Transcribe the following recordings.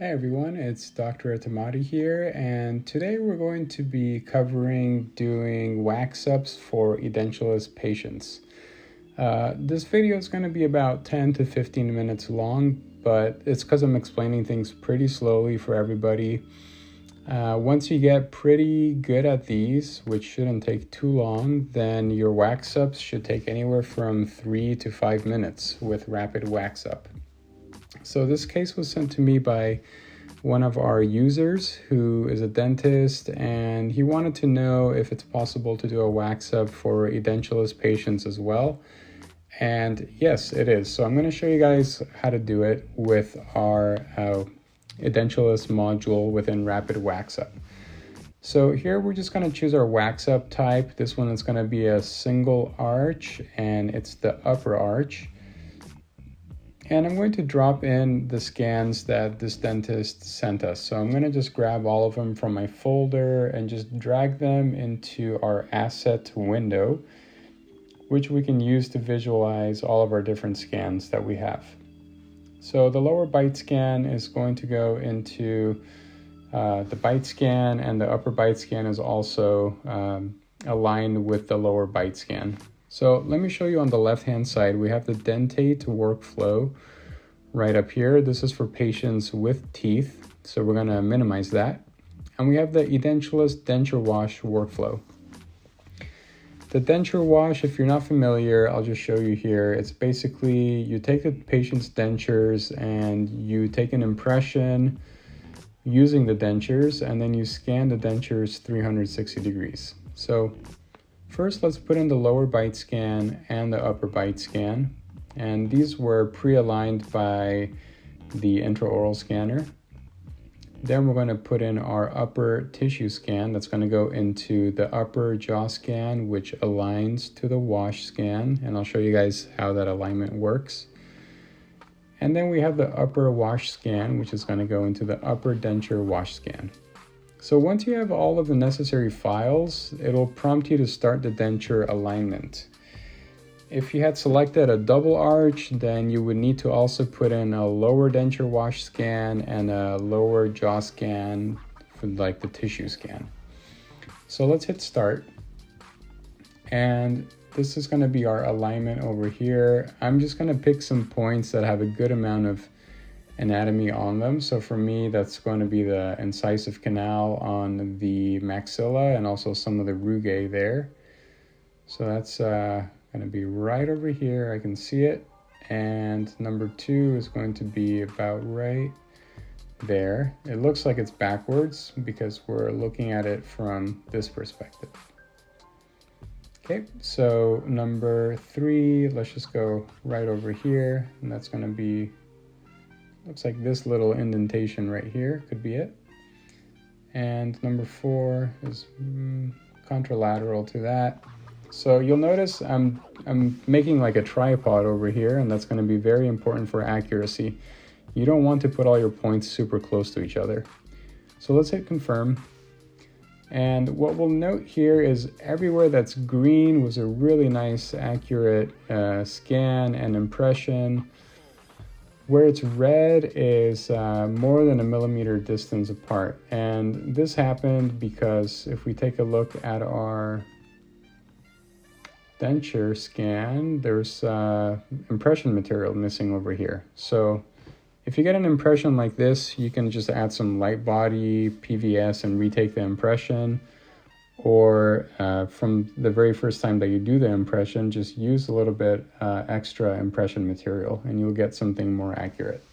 Hi everyone, it's Dr. Atamati here, and today we're going to be covering doing wax-ups for edentulous patients. This video is going to be about 10 to 15 minutes long, but it's because I'm explaining things pretty slowly for everybody. Once you get pretty good at these, which shouldn't take too long, then your wax-ups should take anywhere from 3 to 5 minutes with RapidWaxup. So this case was sent to me by one of our users who is a dentist, and he wanted to know if it's possible to do a wax up for edentulous patients as well. And yes, it is. So I'm going to show you guys how to do it with our edentulous module within RapidWaxup. So here we're just going to choose our wax up type. This one is going to be a single arch, and it's the upper arch. And I'm going to drop in the scans that this dentist sent us. So I'm going to just grab all of them from my folder and just drag them into our asset window, which we can use to visualize all of our different scans that we have. So the lower bite scan is going to go into the bite scan, and the upper bite scan is also aligned with the lower bite scan. So let me show you on the left-hand side, we have the dentate workflow right up here. This is for patients with teeth, so we're gonna minimize that. And we have the edentulous denture wash workflow. The denture wash, if you're not familiar, I'll just show you here. It's basically, you take the patient's dentures and you take an impression using the dentures, and then you scan the dentures 360 degrees. So first, let's put in the lower bite scan and the upper bite scan. And these were pre-aligned by the intraoral scanner. Then we're going to put in our upper tissue scan. That's going to go into the upper jaw scan, which aligns to the wash scan. And I'll show you guys how that alignment works. And then we have the upper wash scan, which is going to go into the upper denture wash scan. So once you have all of the necessary files, it'll prompt you to start the denture alignment. If you had selected a double arch, then you would need to also put in a lower denture wash scan and a lower jaw scan for like the tissue scan. So let's hit start. And this is going to be our alignment over here. I'm just going to pick some points that have a good amount of anatomy on them. So for me, that's going to be the incisive canal on the maxilla and also some of the rugae there. So that's going to be right over here. I can see it. And number 2 is going to be about right there. It looks like it's backwards because we're looking at it from this perspective. Okay, so number 3, let's just go right over here, and that's going to be, looks like this little indentation right here could be it. And number 4 is contralateral to that. So you'll notice I'm making like a tripod over here, and that's going to be very important for accuracy. You don't want to put all your points super close to each other. So let's hit confirm. And what we'll note here is everywhere that's green was a really nice, accurate scan and impression. Where it's red is more than a millimeter distance apart. And this happened because if we take a look at our denture scan, there's impression material missing over here. So if you get an impression like this, you can just add some light body, PVS, and retake the impression. Or from the very first time that you do the impression, just use a little bit extra impression material and you'll get something more accurate.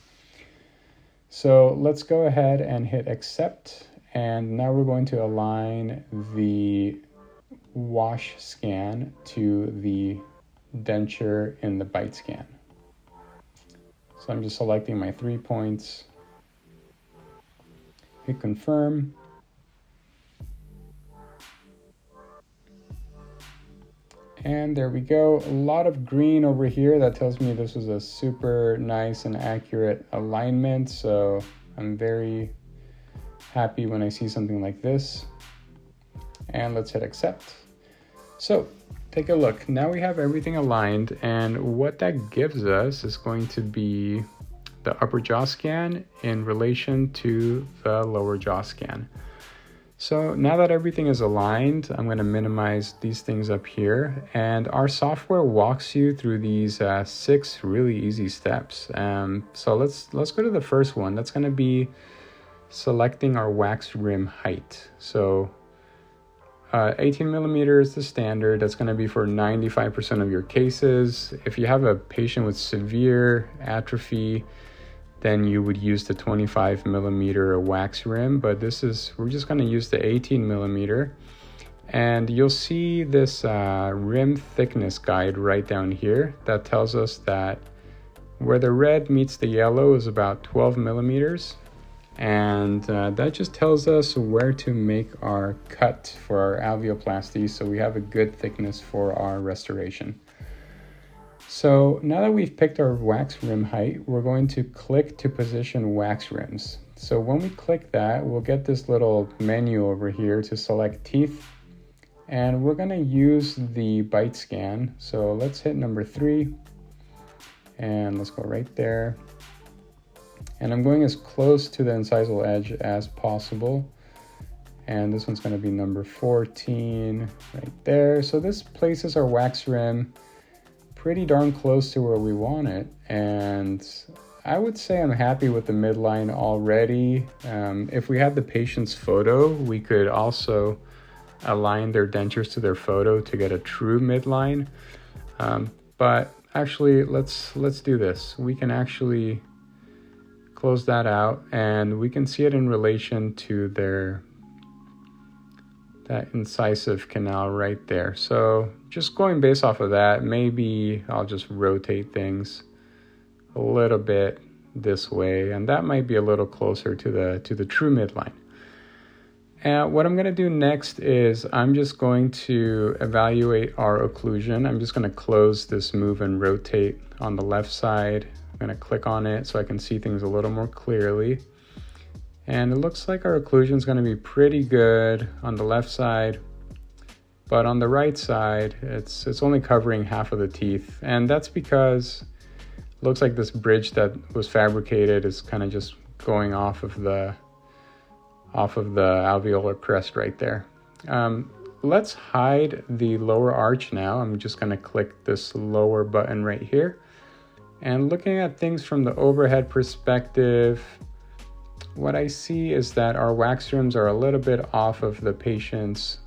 So let's go ahead and hit accept. And now we're going to align the wash scan to the denture in the bite scan. So I'm just selecting my 3 points, hit confirm. And there we go, a lot of green over here. That tells me this was a super nice and accurate alignment. So I'm very happy when I see something like this. And let's hit accept. So take a look. Now we have everything aligned, and what that gives us is going to be the upper jaw scan in relation to the lower jaw scan. So now that everything is aligned, I'm going to minimize these things up here, and our software walks you through these 6 really easy steps. So let's go to the first one. That's going to be selecting our wax rim height. So 18 millimeters is the standard. That's going to be for 95% of your cases. If you have a patient with severe atrophy, then you would use the 25 millimeter wax rim, but we're just going to use the 18 millimeter. And you'll see this rim thickness guide right down here that tells us that where the red meets the yellow is about 12 millimeters. And that just tells us where to make our cut for our alveoplasty, so we have a good thickness for our restoration. So now that we've picked our wax rim height, we're going to click to position wax rims. So when we click that, we'll get this little menu over here to select teeth, and we're going to use the bite scan. So let's hit number 3, and let's go right there. And I'm going as close to the incisal edge as possible. And this one's going to be number 14 right there. So this places our wax rim pretty darn close to where we want it. And I would say I'm happy with the midline already. If we had the patient's photo, we could also align their dentures to their photo to get a true midline. But actually, let's do this. We can actually close that out, and we can see it in relation to that incisive canal right there. So just going based off of that, maybe I'll just rotate things a little bit this way, and that might be a little closer to the true midline. And what I'm going to do next is I'm just going to evaluate our occlusion. I'm just going to close this move and rotate on the left side. I'm going to click on it so I can see things a little more clearly. And it looks like our occlusion is going to be pretty good on the left side, but on the right side, it's only covering half of the teeth. And that's because it looks like this bridge that was fabricated is kind of just going off of the alveolar crest right there. Let's hide the lower arch now. I'm just going to click this lower button right here. And looking at things from the overhead perspective, what I see is that our wax rims are a little bit off of the patient's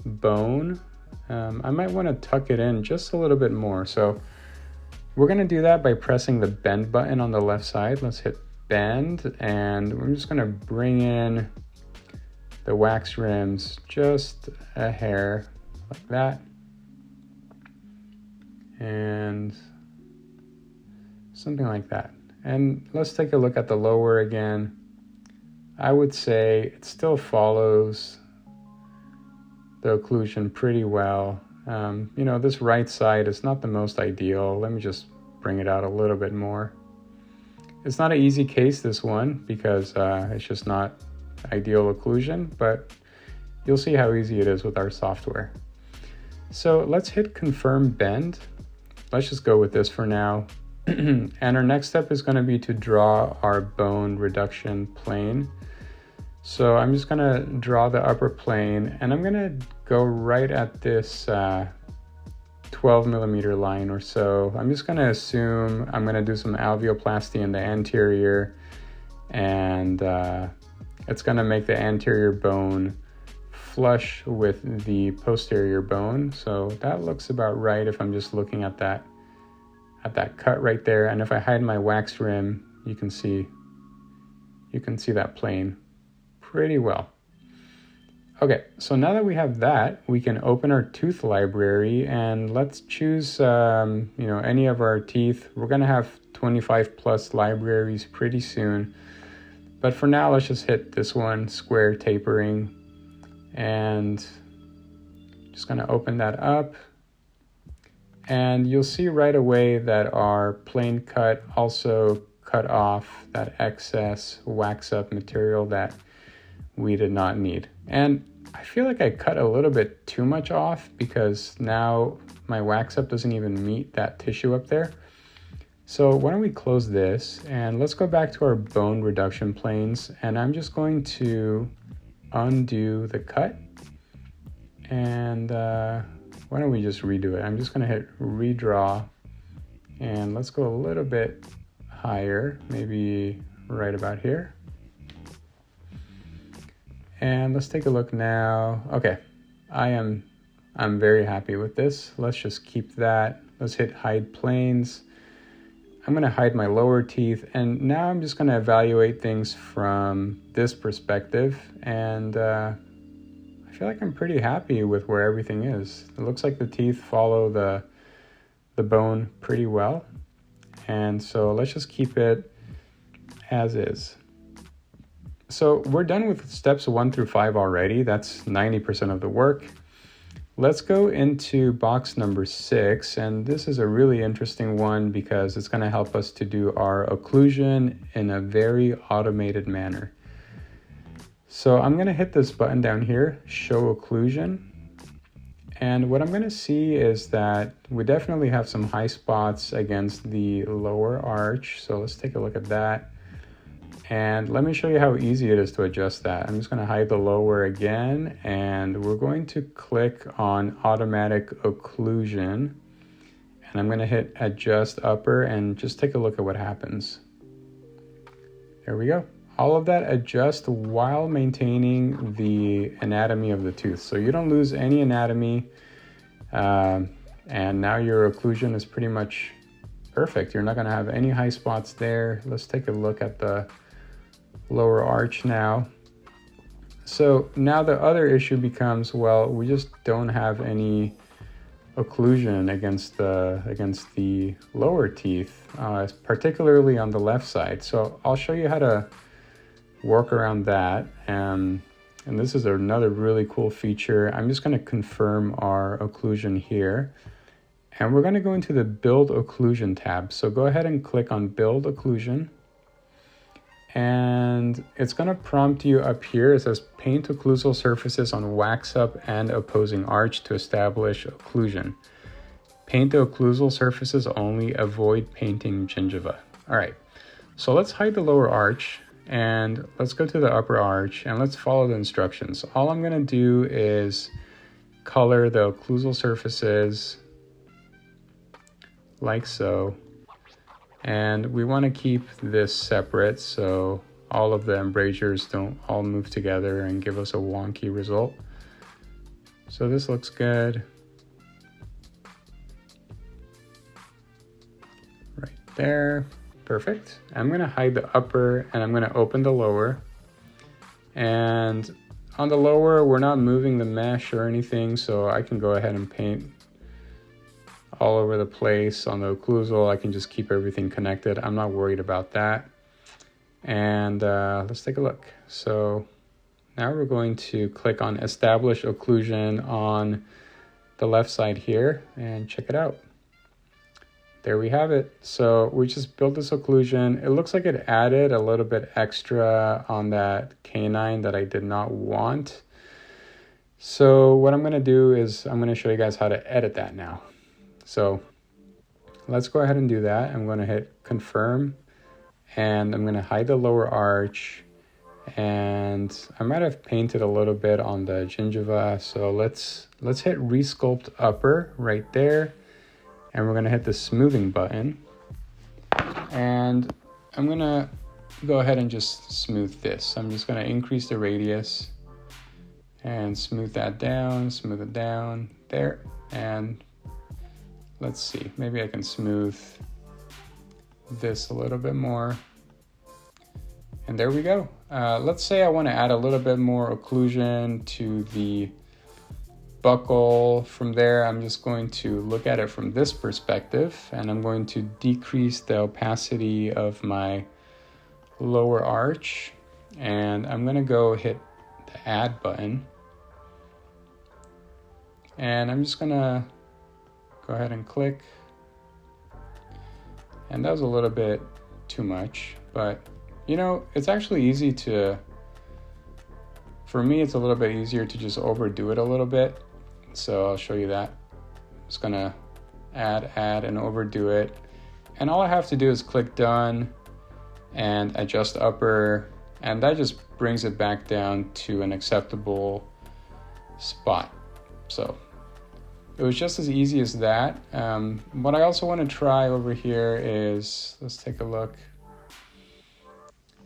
bone. I might want to tuck it in just a little bit more. So we're going to do that by pressing the bend button on the left side. Let's hit bend, and we're just going to bring in the wax rims just a hair like that. And something like that. And let's take a look at the lower again. I would say it still follows the occlusion pretty well. This right side is not the most ideal. Let me just bring it out a little bit more. It's not an easy case, this one, because it's just not ideal occlusion, but you'll see how easy it is with our software. So let's hit confirm bend. Let's just go with this for now. And our next step is going to be to draw our bone reduction plane. So I'm just going to draw the upper plane, and I'm going to go right at this 12 millimeter line or so. I'm just going to assume I'm going to do some alveoplasty in the anterior, and it's going to make the anterior bone flush with the posterior bone. So that looks about right if I'm just looking at that cut right there. And if I hide my wax rim, you can see that plane pretty well. Okay, so now that we have that, we can open our tooth library, and let's choose any of our teeth. We're gonna have 25 plus libraries pretty soon, but for now, let's just hit this one, square tapering, and just gonna open that up. And you'll see right away that our plane cut also cut off that excess wax-up material that we did not need. And I feel like I cut a little bit too much off, because now my wax-up doesn't even meet that tissue up there. So why don't we close this and let's go back to our bone reduction planes, and I'm just going to undo the cut, and why don't we just redo it? I'm just going to hit redraw, and let's go a little bit higher, maybe right about here. And let's take a look now. Okay, I'm very happy with this. Let's just keep that. Let's hit hide planes. I'm going to hide my lower teeth, and now I'm just going to evaluate things from this perspective, and I feel like I'm pretty happy with where everything is. It looks like the teeth follow the bone pretty well, and so let's just keep it as is. So we're done with steps 1 through 5 already. That's 90% of the work. Let's go into box number 6, and this is a really interesting one because it's going to help us to do our occlusion in a very automated manner. So I'm going to hit this button down here, show occlusion, and what I'm going to see is that we definitely have some high spots against the lower arch. So let's take a look at that. And let me show you how easy it is to adjust that. I'm just going to hide the lower again, and we're going to click on automatic occlusion, and I'm going to hit adjust upper and just take a look at what happens. There we go. All of that adjusts while maintaining the anatomy of the tooth. So you don't lose any anatomy, and now your occlusion is pretty much perfect. You're not going to have any high spots there. Let's take a look at the lower arch now. So now the other issue becomes, well, we just don't have any occlusion against the lower teeth, particularly on the left side. So I'll show you how to work around that, and this is another really cool feature. I'm just going to confirm our occlusion here, and we're going to go into the Build Occlusion tab. So go ahead and click on Build Occlusion, and it's going to prompt you up here. It says paint occlusal surfaces on waxup and opposing arch to establish occlusion. Paint the occlusal surfaces only, avoid painting gingiva. All right, so let's hide the lower arch and let's go to the upper arch and let's follow the instructions. All I'm going to do is color the occlusal surfaces like so. And we want to keep this separate so all of the embrasures don't all move together and give us a wonky result. So this looks good. Right there. Perfect. I'm going to hide the upper and I'm going to open the lower. And on the lower, we're not moving the mesh or anything, so I can go ahead and paint all over the place. On the occlusal, I can just keep everything connected. I'm not worried about that. And let's take a look. So now we're going to click on Establish Occlusion on the left side here and check it out. There we have it. So we just built this occlusion. It looks like it added a little bit extra on that canine that I did not want. So what I'm going to do is I'm going to show you guys how to edit that now. So let's go ahead and do that. I'm going to hit confirm, and I'm going to hide the lower arch, and I might have painted a little bit on the gingiva. So let's hit resculpt upper right there, and we're going to hit the smoothing button, and I'm going to go ahead and just smooth this. I'm just going to increase the radius and smooth that down, smooth it down there, and let's see, maybe I can smooth this a little bit more. And there we go. Let's say I want to add a little bit more occlusion to the buckle. From there, I'm just going to look at it from this perspective, and I'm going to decrease the opacity of my lower arch, and I'm going to go hit the add button, and I'm just going to go ahead and click. And that was a little bit too much, but you know, it's actually easy to, for me, it's a little bit easier to just overdo it a little bit. So I'll show you that. I'm just gonna add and overdo it. And all I have to do is click done and adjust upper, and that just brings it back down to an acceptable spot. So it was just as easy as that. What I also want to try over here is, let's take a look.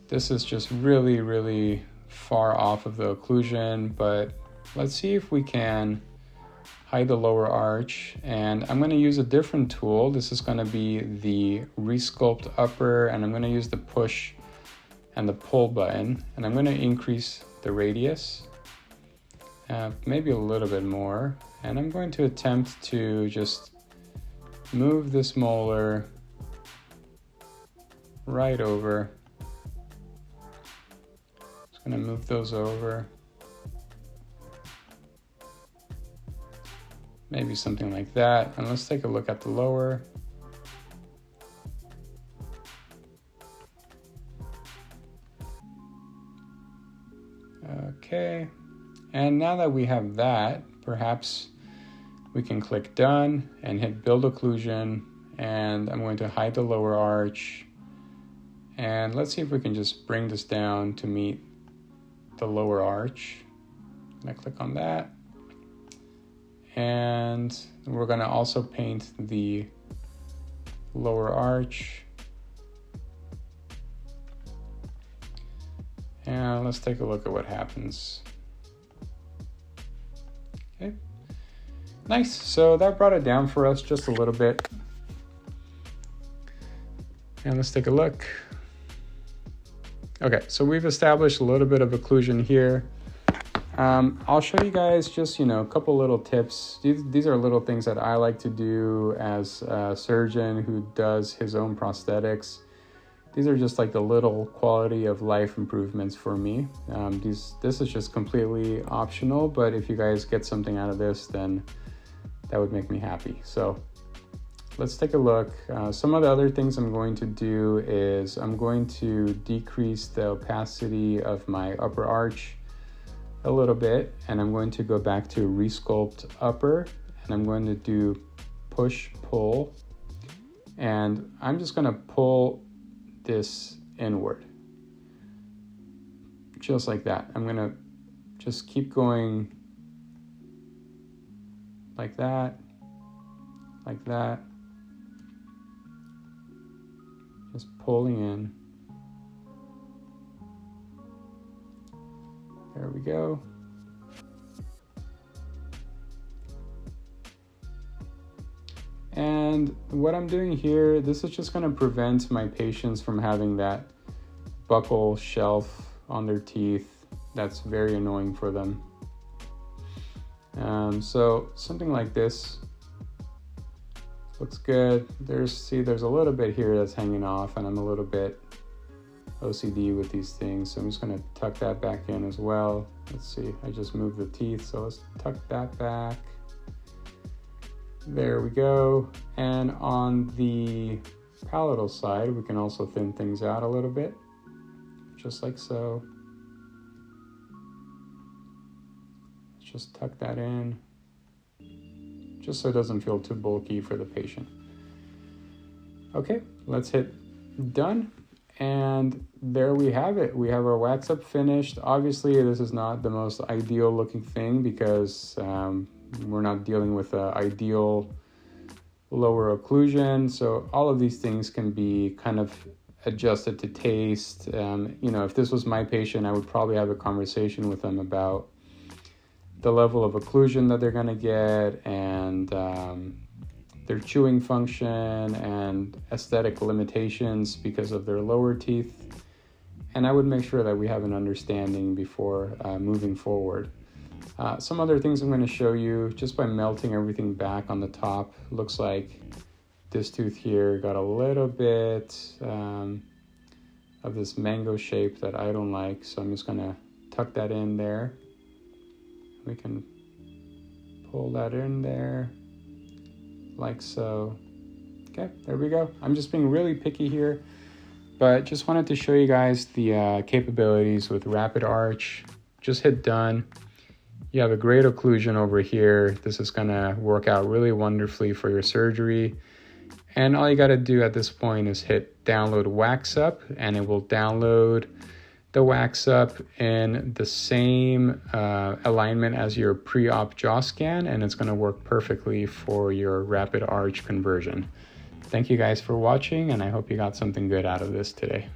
This is just really, really far off of the occlusion, but let's see if we can hide the lower arch. And I'm going to use a different tool. This is going to be the resculpt upper, and I'm going to use the push and the pull button, and I'm going to increase the radius, maybe a little bit more, and I'm going to attempt to just move this molar right over. Just going to move those over. Maybe something like that. And let's take a look at the lower. Okay. And now that we have that, perhaps we can click done and hit build occlusion. And I'm going to hide the lower arch. And let's see if we can just bring this down to meet the lower arch. And I click on that. And we're going to also paint the lower arch. And let's take a look at what happens. Okay, nice. So that brought it down for us just a little bit. And let's take a look. Okay, so we've established a little bit of occlusion here. I'll show you guys just, a couple little tips. These are little things that I like to do as a surgeon who does his own prosthetics. These are just like the little quality of life improvements for me. This is just completely optional, but if you guys get something out of this, then that would make me happy. So let's take a look. Some of the other things I'm going to do is I'm going to decrease the opacity of my upper arch a little bit, and I'm going to go back to resculpt upper, and I'm going to do push pull, and I'm just going to pull this inward just like that. I'm going to just keep going like that, just pulling in. There we go. And what I'm doing here, this is just going to prevent my patients from having that buccal shelf on their teeth. That's very annoying for them. So something like this looks good. There's a little bit here that's hanging off, and I'm a little bit OCD with these things, so I'm just going to tuck that back in as well. Let's see, I just moved the teeth, so let's tuck that back. There we go. And on the palatal side, we can also thin things out a little bit, just like so. Let's just tuck that in, just so it doesn't feel too bulky for the patient. Okay, let's hit done. And there we have it. We have our wax up finished. Obviously, this is not the most ideal looking thing because we're not dealing with an ideal lower occlusion. So all of these things can be kind of adjusted to taste. If this was my patient, I would probably have a conversation with them about the level of occlusion that they're going to get, and their chewing function and aesthetic limitations because of their lower teeth. And I would make sure that we have an understanding before moving forward. Some other things I'm going to show you just by melting everything back on the top. Looks like this tooth here got a little bit of this mango shape that I don't like. So I'm just going to tuck that in there. We can pull that in there like so. Okay, there we go. I'm just being really picky here, but just wanted to show you guys the capabilities with Rapid Arch. Just hit done. You have a great occlusion over here. This is gonna work out really wonderfully for your surgery. And all you got to do at this point is hit download WaxUp, and it will download the WaxUp in the same alignment as your pre-op jaw scan, and it's going to work perfectly for your rapid arch conversion. Thank you guys for watching, and I hope you got something good out of this today.